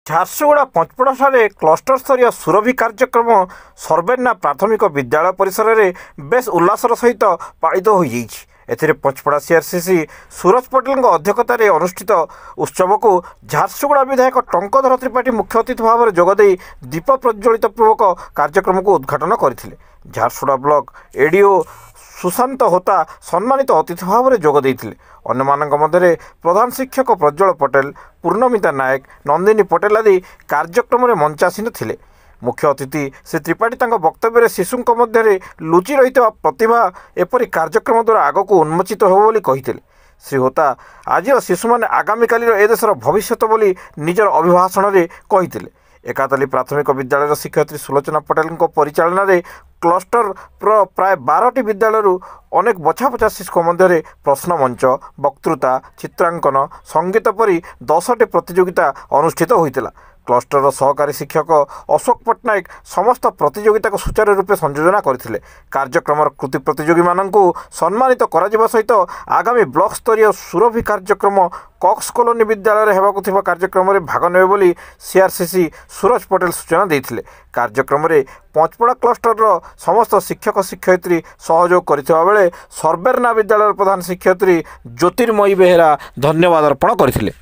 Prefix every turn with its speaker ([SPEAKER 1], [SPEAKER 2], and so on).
[SPEAKER 1] Jharsuguda ପଞ୍ଚପଡ଼ାଠାରେ cluster ସ୍ତରୀୟ ସୁରଭି କାର୍ଯ୍ୟକ୍ରମ ସର୍ବେନା ପ୍ରାଥମିକ ବିଦ୍ୟାଳୟ ପରିସରରେ ବେଶ ଉଲ୍ଲାସର ସହିତ ପାଳିତ ହୋଇଯାଇଛି। ଏଥିରେ ପଞ୍ଚପଡ଼ା ସିଆରସିସି ସୁରଜ ପଟେଲଙ୍କ ଅଧ୍ୟକ୍ଷତାରେ ଅନୁଷ୍ଠିତ ଉତ୍ସବକୁ ଝାରସୁଗୁଡ଼ା ବିଧାୟକ ଟଙ୍କଧର ତ୍ରିପାଠୀ ମୁଖ୍ୟ ଅତିଥି ଭାବରେ ଯୋଗଦେଇ ଦୀପ ପ୍ରଜ୍ୱଳିତ ପୂର୍ବକ କାର୍ଯ୍ୟକ୍ରମକୁ ଉଦ୍ଘାଟନ କରିଥିଲେ। ଝାରସୁଗୁଡ଼ା ବ୍ଲକ ଏଡିଓ ସୁଶାନ୍ତ ହୋତା ସମ୍ମାନିତ ଅତିଥି ଭାବରେ ଯୋଗ ଦେଇଥିଲେ। ଅନ୍ୟମାନଙ୍କ ମଧ୍ୟରେ ପ୍ରଧାନ ଶିକ୍ଷକ ପ୍ରଜ୍ୱଳ ପଟେଲ, ପୂର୍ଣ୍ଣମିତା ନାୟକ, ନନ୍ଦିନୀ ପଟେଲ ଆଦି କାର୍ଯ୍ୟକ୍ରମରେ ମଞ୍ଚାସୀନ ଥିଲେ। ମୁଖ୍ୟ ଅତିଥି ଶ୍ରୀ ତ୍ରିପାଠୀ ତାଙ୍କ ବକ୍ତବ୍ୟରେ ଶିଶୁଙ୍କ ମଧ୍ୟରେ ଲୁଚି ରହିଥିବା ପ୍ରତିଭା ଏପରି କାର୍ଯ୍ୟକ୍ରମ ଦ୍ୱାରା ଆଗକୁ ଉନ୍ମୋଚିତ ହେବ ବୋଲି କହିଥିଲେ। ଶ୍ରୀ ହୋତା ଆଜିର ଶିଶୁମାନେ ଆଗାମୀକାଲିର ଏ ଦେଶର ଭବିଷ୍ୟତ ବୋଲି ନିଜର ଅଭିଭାଷଣରେ କହିଥିଲେ। ଏକାତାଲି ପ୍ରାଥମିକ ବିଦ୍ୟାଳୟର ଶିକ୍ଷୟିତ୍ରୀ ସୁଲୋଚନା ପଟେଲଙ୍କ ପରିଚାଳନାରେ କ୍ଲଷ୍ଟରର ପ୍ରାୟ 12ଟି ବିଦ୍ୟାଳୟରୁ ଅନେକ ବଛା ବଛା ଶିଶୁଙ୍କ ମଧ୍ୟରେ ପ୍ରଶ୍ନ ମଞ୍ଚ, ବକ୍ତୃତା, ଚିତ୍ରାଙ୍କନ, ସଙ୍ଗୀତ ପରି 10ଟି ପ୍ରତିଯୋଗିତା ଅନୁଷ୍ଠିତ ହୋଇଥିଲା। କ୍ଲଷ୍ଟରର ସହକାରୀ ଶିକ୍ଷକ ଅଶୋକ ପଟ୍ଟନାୟକ ସମସ୍ତ ପ୍ରତିଯୋଗିତାକୁ ସୁଚାରୁ ରୂପେ ସଂଯୋଜନା କରିଥିଲେ। କାର୍ଯ୍ୟକ୍ରମର କୃତି ପ୍ରତିଯୋଗୀମାନଙ୍କୁ ସମ୍ମାନିତ କରାଯିବା ସହିତ ଆଗାମୀ ବ୍ଲକ ସ୍ତରୀୟ ସୁରଭି କାର୍ଯ୍ୟକ୍ରମ କକ୍ସ କଲୋନୀ ବିଦ୍ୟାଳୟରେ ହେବାକୁ ଥିବା କାର୍ଯ୍ୟକ୍ରମରେ ଭାଗ ନେବେ ବୋଲି ସିଆରସିସି ସୁରଜ ପଟେଲ ସୂଚନା ଦେଇଥିଲେ। କାର୍ଯ୍ୟକ୍ରମରେ ପଞ୍ଚପଡ଼ା କ୍ଲଷ୍ଟରର ସମସ୍ତ ଶିକ୍ଷକ ଶିକ୍ଷୟିତ୍ରୀ ସହଯୋଗ କରିଥିବା ବେଳେ ସର୍ବେନା ବିଦ୍ୟାଳୟର ପ୍ରଧାନ ଶିକ୍ଷୟିତ୍ରୀ ଜ୍ୟୋତିର୍ମୟୀ ବେହେରା ଧନ୍ୟବାଦ ଅର୍ପଣ କରିଥିଲେ।